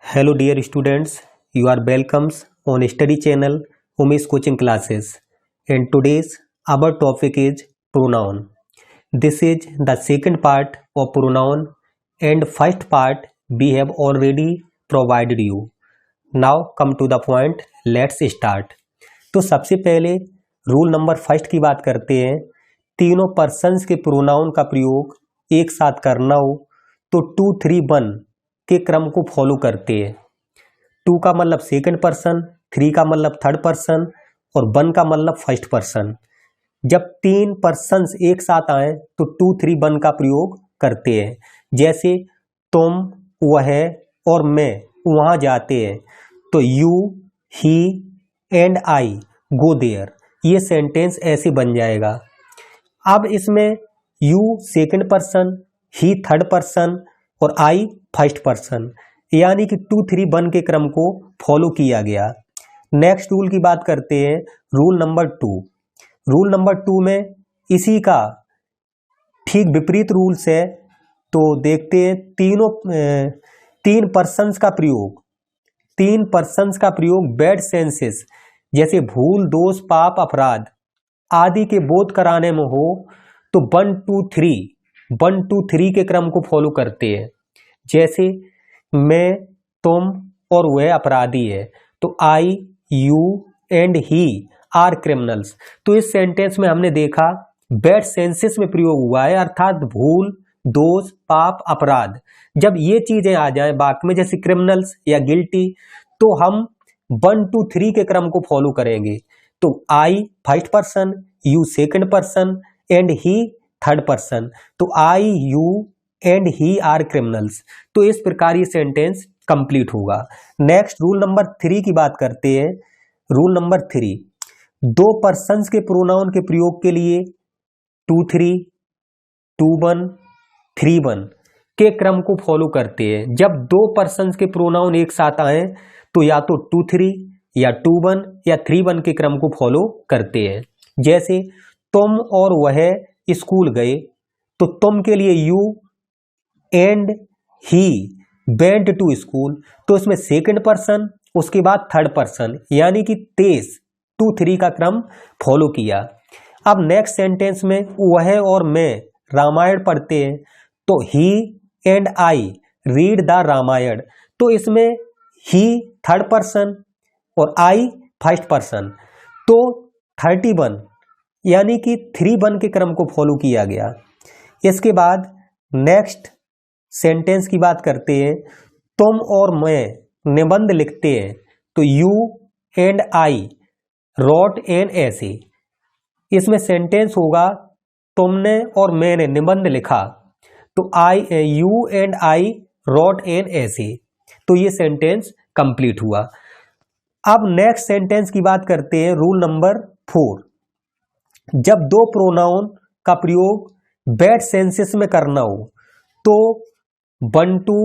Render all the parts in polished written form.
Hello dear students, you are welcomes on study channel Umesh Coaching Classes, and today's our topic is pronoun. This is the second part of pronoun and first part we have already provided you. Now come to the point, let's start. तो सबसे पहले rule number first की बात करते हैं। तीनों persons के pronoun का प्रयोग एक साथ करना हो तो 2, 3, 1 के क्रम को फॉलो करते हैं। 2 का मतलब सेकंड पर्सन, 3 का मतलब थर्ड पर्सन और 1 का मतलब फर्स्ट पर्सन। जब 3 पर्सन्स एक साथ आए तो 2, 3, 1 का प्रयोग करते हैं। जैसे तुम, वह और मैं वहाँ जाते हैं तो you, he and I go there, ये सेंटेंस ऐसे बन जाएगा। अब इसमें you second person, he third person और आई फर्स्ट पर्सन, यानी कि 2, 3, 1 के क्रम को फॉलो किया गया। नेक्स्ट रूल की बात करते हैं, रूल नंबर 2। रूल नंबर 2 में इसी का ठीक विपरीत रूल्स है। तो देखते हैं तीन पर्सन्स का प्रयोग बैड सेंसेस जैसे भूल, दोष, पाप, अपराध आदि के बोध कराने में हो तो 1, 2, 3 के क्रम को फॉलो करते हैं। जैसे मैं, तुम और वह अपराधी है तो I, you and he are criminals. तो इस सेंटेंस में हमने देखा बैड सेंसेस में प्रयोग हुआ है, अर्थात भूल, दोष, पाप, अपराध। जब ये चीजें आ जाए वाक्य में जैसे क्रिमिनल्स या गिल्टी, तो हम 1, 2, 3 के क्रम को फॉलो करेंगे। तो I first person, you second person and he third person. तो I, you and he are criminals. तो इस प्रकार ये सेंटेंस कंप्लीट होगा। नेक्स्ट रूल नंबर 3 की बात करते हैं। रूल नंबर 3, 2 पर्सन्स के प्रोनाउन के प्रयोग के लिए 2, 3, 2, 1, 3, 1 के क्रम को फॉलो करते हैं। जब 2 पर्सन्स के प्रोनाउन एक साथ आए तो या तो 2, 3 या 2, 1 या 3, 1 के क्रम को फॉलो करते हैं। जैसे तुम और वह स्कूल गए तो तुम के लिए you and he went to school, तो इसमें सेकंड पर्सन उसके बाद थर्ड पर्सन, यानी कि 2, 3 का क्रम फॉलो किया। अब नेक्स्ट सेंटेंस में वह और मैं रामायण पढ़ते हैं तो he and I read the Ramayana, तो इसमें ही थर्ड पर्सन और आई फर्स्ट पर्सन, तो 31 यानी कि 3, 1 के क्रम को फॉलो किया गया। इसके बाद नेक्स्ट सेंटेंस की बात करते हैं। तुम और मैं निबंध लिखते हैं तो you and I wrote an ऐसे, इसमें सेंटेंस होगा तुमने और मैंने निबंध लिखा तो you and I wrote an ऐसे, तो ये सेंटेंस कंप्लीट हुआ। अब नेक्स्ट सेंटेंस की बात करते हैं। रूल नंबर 4, जब 2 प्रोनाउन का प्रयोग बैड सेंसेस में करना हो तो 1, 2,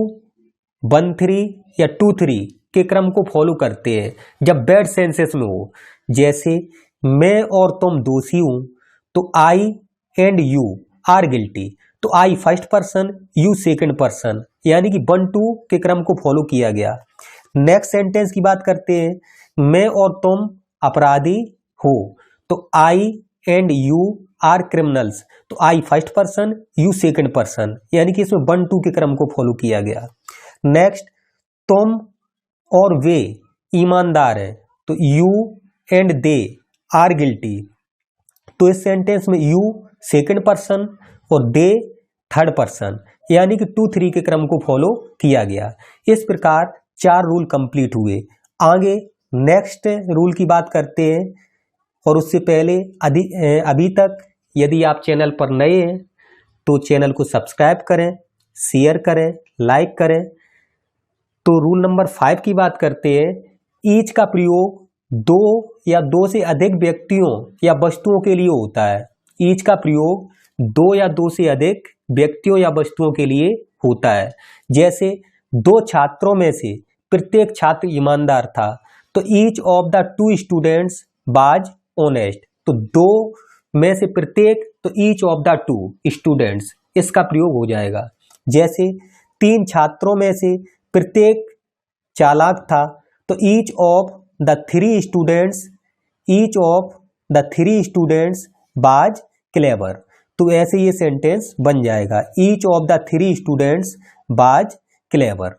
1, 3 या 2, 3 के क्रम को फॉलो करते हैं जब बैड सेंसेस में हो। जैसे मैं और तुम दोषी हूं तो I and you are guilty, तो I first person, you second person, यानी कि 1, 2 के क्रम को फॉलो किया गया। नेक्स्ट सेंटेंस की बात करते हैं। मैं और तुम अपराधी हो तो I and you are criminals, तो I first person, you second person, यानी कि इसमें 1, 2 के क्रम को फॉलो किया गया। नेक्स्ट, तुम और वे ईमानदार है तो you and they are guilty, तो इस सेंटेंस में यू सेकंड पर्सन और दे थर्ड पर्सन, यानी कि 2, 3 के क्रम को फॉलो किया गया। इस प्रकार 4 रूल कंप्लीट हुए। आगे नेक्स्ट रूल की बात करते हैं, और उससे पहले अभी तक यदि आप चैनल पर नए हैं तो चैनल को सब्सक्राइब करें, शेयर करें, लाइक करें। तो रूल नंबर 5 की बात करते हैं। ईच का प्रयोग 2 या 2 से अधिक व्यक्तियों या वस्तुओं के लिए होता है। ईच का प्रयोग 2 या 2 से अधिक व्यक्तियों या वस्तुओं के लिए होता है। जैसे 2 छात्रों में से प्रत्येक छात्र ईमानदार था तो each of the 2 students was honest, तो 2 में से प्रत्येक, तो ईच ऑफ द 2 स्टूडेंट्स, इसका प्रयोग हो जाएगा। जैसे 3 छात्रों में से प्रत्येक चालाक था, तो each of the three students बाज क्लेवर। तो ऐसे ये सेंटेंस बन जाएगा, each of the three students बाज क्लेवर।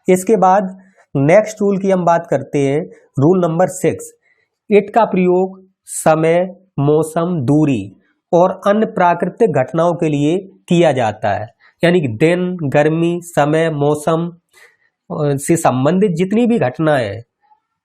इसके बाद नेक्स्ट रूल की हम बात करते हैं, रूल नंबर 6। इट का प्रयोग समय, मौसम, दूरी और अन्य प्राकृतिक घटनाओं के लिए किया जाता है। यानी कि दिन, गर्मी, समय, मौसम से संबंधित जितनी भी घटनाएं हैं,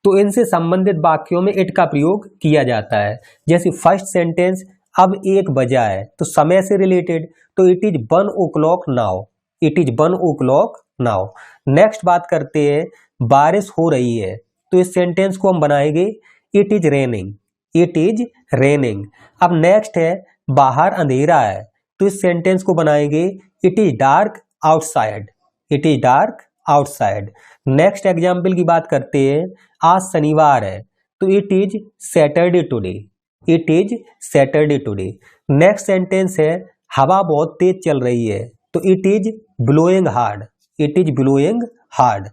तो इनसे संबंधित वाक्यों में इट का प्रयोग किया जाता है। जैसे फर्स्ट सेंटेंस, अब 1 बजा है, तो समय से रिलेटेड, तो it is 1 o'clock now, it is 1 o'clock now. Next बात करते हैं, बारिश हो रही है, तो इस सेंटेंस को हम बनाएंगे it is raining, it is raining. अब नेक्स्ट है, बाहर अंधेरा है, तो इस सेंटेंस को बनाएंगे it is dark outside, it is dark outside. Next example की बात करते हैं, आज शनिवार है, तो it is Saturday today, it is Saturday today. Next sentence है, हवा बहुत तेज चल रही है, तो it is blowing hard, it is blowing hard.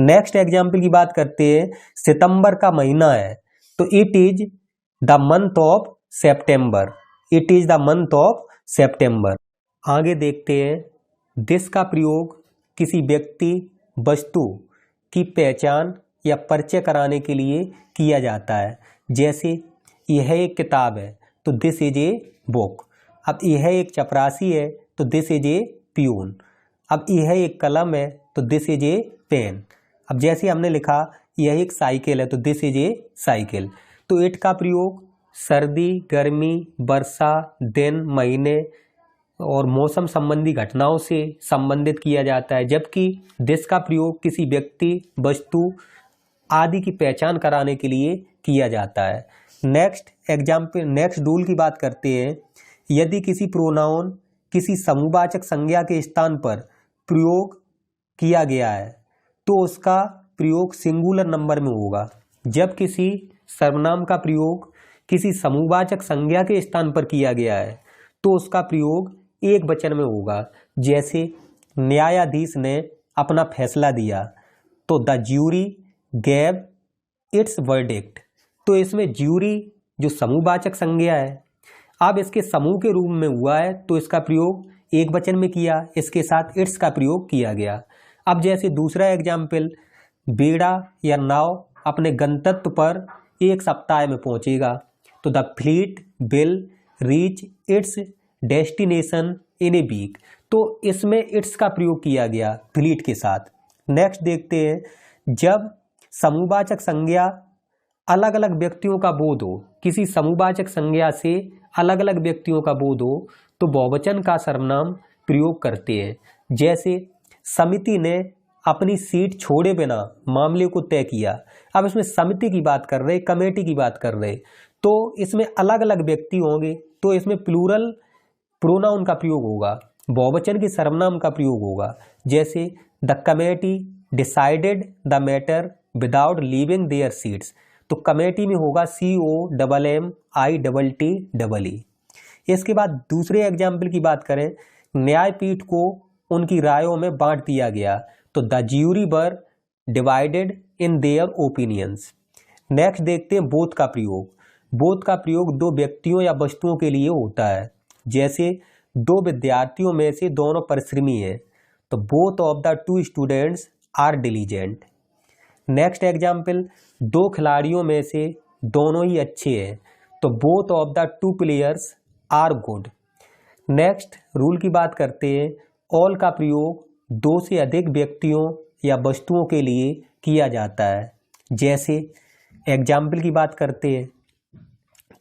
Next example की बात करते हैं, सितंबर का महीना है, तो it is the month of September, it is the month of September. आगे देखते हैं, दिस का प्रयोग किसी व्यक्ति, वस्तु की पहचान या परिचय कराने के लिए किया जाता है। जैसे यह एक किताब है, तो दिस इज ए बुक। अब यह एक चपरासी है, तो दिस इज ए प्यून। अब यह एक कलम है, तो दिस इज ए पेन। अब जैसे हमने लिखा यह एक साइकिल है, तो दिस इज ए साइकिल। तो इट का प्रयोग सर्दी, गर्मी, वर्षा, दिन, महीने और मौसम संबंधी घटनाओं से संबंधित किया जाता है, जबकि दिस का प्रयोग किसी व्यक्ति, वस्तु आदि की पहचान कराने के लिए किया जाता है। नेक्स्ट एग्जाम्पल, नेक्स्ट रूल की बात करते हैं, यदि किसी प्रोनाउन किसी समूहवाचक संज्ञा के स्थान पर प्रयोग किया गया है, तो उसका प्रयोग सिंगुलर नंबर में होगा। जब किसी सर्वनाम का प्रयोग किसी समूहवाचक संज्ञा के स्थान पर किया गया है, तो उसका प्रयोग एक वचन में होगा। जैसे न्यायाधीश ने अपना फैसला दिया, तो the jury gave it's verdict. तो इसमें ज्यूरी जो समूहवाचक संज्ञा है, अब इसके समूह के रूप में हुआ है, तो इसका प्रयोग एक वचन में किया, इसके साथ इट्स का प्रयोग किया गया। अब जैसे दूसरा एग्जाम्पल, बेड़ा या नाव अपने गंतव्य पर 1 सप्ताह में पहुंचेगा, तो the fleet will reach its destination in a week. तो इसमें इट्स का प्रयोग किया गया फ्लीट के साथ। नेक्स्ट देखते हैं, जब समूहवाचक संज्ञा अलग अलग व्यक्तियों का बोध हो, किसी समूहवाचक संज्ञा से अलग अलग व्यक्तियों का बोध हो, तो बहुवचन का सर्वनाम प्रयोग करते हैं। जैसे समिति ने अपनी सीट छोड़े बिना मामले को तय किया। अब इसमें समिति की बात कर रहे, कमेटी की बात कर रहे, तो इसमें अलग अलग व्यक्ति होंगे, तो इसमें प्लूरल प्रोनाउन का प्रयोग होगा, बहुवचन के सर्वनाम का प्रयोग होगा। जैसे the committee decided the matter without leaving their seats, तो कमेटी में होगा COMMITTEE। इसके बाद दूसरे एग्जाम्पल की बात करें, न्यायपीठ को उनकी रायों में बांट दिया गया, तो the jury were divided in their opinions. Next देखते हैं बोथ का प्रयोग। बोथ का प्रयोग दो व्यक्तियों या वस्तुओं के लिए होता है। जैसे दो विद्यार्थियों में से दोनों परिश्रमी हैं, तो both of the two students are diligent. Next example, दो खिलाड़ियों में से दोनों ही अच्छे हैं, तो both of the two players are good. Next rule की बात करते हैं, ऑल का प्रयोग दो से अधिक व्यक्तियों या वस्तुओं के लिए किया जाता है। जैसे एग्जाम्पल की बात करते हैं,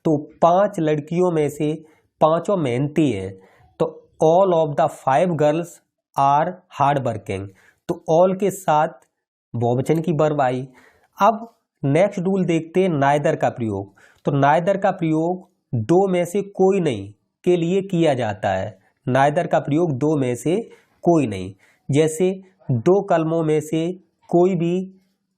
तो 5 लड़कियों में से पांचों मेहनती हैं, तो all of the 5 girls are hard working. तो ऑल के साथ बहुवचन की वर्ब आई। अब नेक्स्ट रूल देखते हैं नाइदर का प्रयोग। तो नाइदर का प्रयोग दो में से कोई नहीं के लिए किया जाता है। नाइदर का प्रयोग दो में से कोई नहीं। जैसे दो कलमों में से कोई भी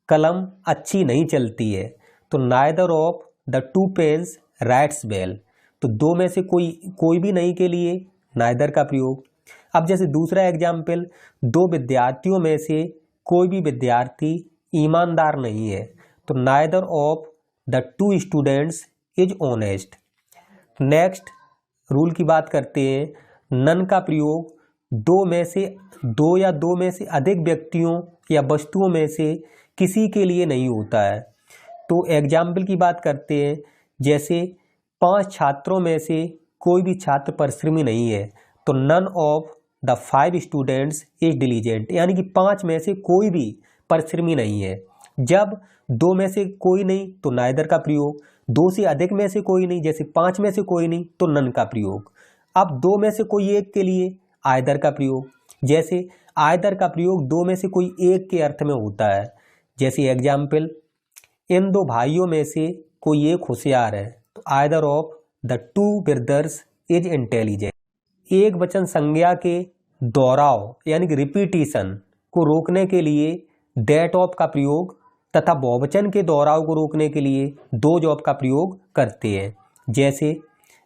कलम अच्छी नहीं चलती है, तो neither of the two pens writes well. तो दो में से कोई भी नहीं के लिए नाइदर का प्रयोग। अब जैसे दूसरा एग्जाम्पल, दो विद्यार्थियों में से कोई भी विद्यार्थी ईमानदार नहीं है। तो neither of the two students is honest. Next rule की बात करते हैं। नन का प्रयोग दो या दो में से अधिक व्यक्तियों या वस्तुओं में से किसी के लिए नहीं होता है। तो एग्जाम्पल की बात करते हैं, जैसे 5 छात्रों में से कोई भी छात्र परिश्रमी नहीं है, तो none of the 5 students is diligent, यानी कि 5 में से कोई भी परिश्रमी नहीं है। जब 2 में से कोई नहीं तो नाइदर का प्रयोग, 2 से अधिक में से कोई नहीं, जैसे 5 में से कोई नहीं तो नन का प्रयोग। अब 2 में से कोई एक के लिए आइदर का प्रयोग, जैसे आइदर का प्रयोग 2 में से कोई एक के अर्थ में होता है। जैसे एग्जाम्पल, इन 2 भाइयों में से कोई एक होशियार है, तो either of the 2 brothers is intelligent. एक वचन संज्ञा के दोहराव यानी कि रिपीटिशन को रोकने के लिए दैट ऑफ का प्रयोग तथा बहुवचन के दोहराव को रोकने के लिए दोज ऑफ का प्रयोग करते हैं। जैसे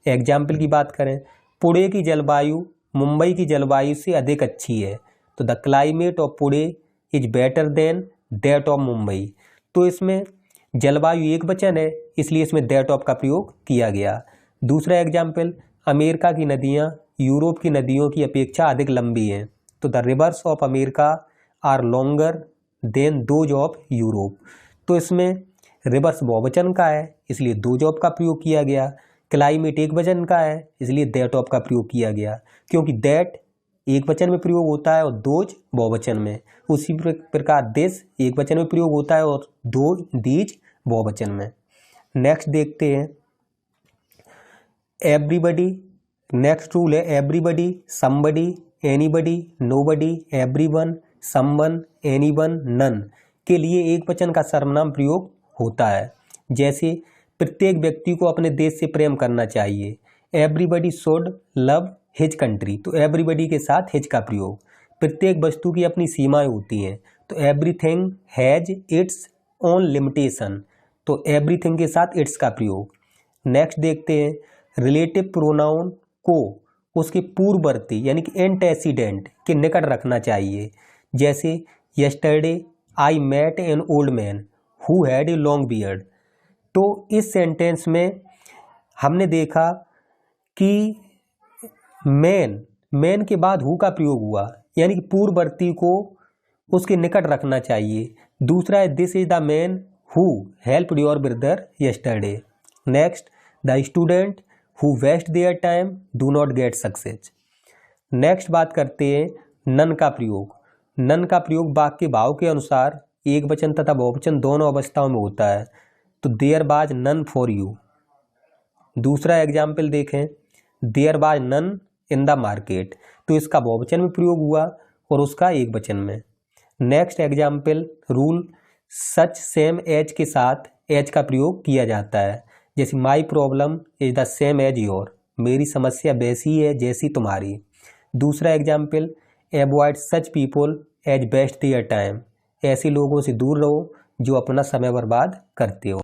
एग्जाम्पल की बात करें, पुणे की जलवायु मुंबई की जलवायु से अधिक अच्छी है, तो the climate of Pune is better than that of Mumbai. तो इसमें जलवायु एक वचन है, इसलिए इसमें दैट ऑफ का प्रयोग किया गया। दूसरा एग्जाम्पल, अमेरिका की नदियाँ यूरोप की नदियों की अपेक्षा अधिक लंबी हैं, तो the rivers of America are longer than those of Europe. तो इसमें रिवर्स बहुवचन का है, इसलिए दोज ऑफ का प्रयोग किया गया। क्लाइमेट एक वचन का है, इसलिए दैट ऑफ का प्रयोग किया गया, क्योंकि दैट एक वचन में प्रयोग होता है और दोज बहुवचन में। उसी प्रकार दिस एक वचन में प्रयोग होता है और दीज बहुवचन में। नेक्स्ट देखते हैं एवरीबडी। नेक्स्ट रूल है everybody, somebody, anybody, nobody, everyone, someone, anyone, none के लिए एक वचन का सर्वनाम प्रयोग होता है। जैसे प्रत्येक व्यक्ति को अपने देश से प्रेम करना चाहिए, everybody should love his country, तो एवरीबडी के साथ हिज का प्रयोग। प्रत्येक वस्तु की अपनी सीमाएं होती हैं, तो everything has its own limitation, तो एवरीथिंग के साथ इट्स का प्रयोग। नेक्स्ट देखते हैं रिलेटिव प्रोनाउन को उसके पूर्ववर्ती यानी कि एंटेसिडेंट के निकट रखना चाहिए। जैसे yesterday I met an old man who had a long beard, तो इस सेंटेंस में हमने देखा कि मैन के बाद हु का प्रयोग हुआ, यानी कि पूर्ववर्ती को उसके निकट रखना चाहिए। दूसरा है this is the man who helped your brother yesterday. Next the student who waste their time do not get success. Next बात करते हैं नन का प्रयोग। नन का प्रयोग वाक्य के भाव के अनुसार एक वचन तथा बहुवचन दोनों अवस्थाओं में होता है, तो there was none for you. दूसरा एग्जाम्पल देखें, there was none in the market, तो इसका बहुवचन में प्रयोग हुआ और उसका एक वचन में। Next example rule, such same as के साथ एज का प्रयोग किया जाता है। जैसे my problem is the same as your, मेरी समस्या वैसी है जैसी तुम्हारी। दूसरा example, avoid such people as waste their time, ऐसे लोगों से दूर रहो जो अपना समय बर्बाद करते हो।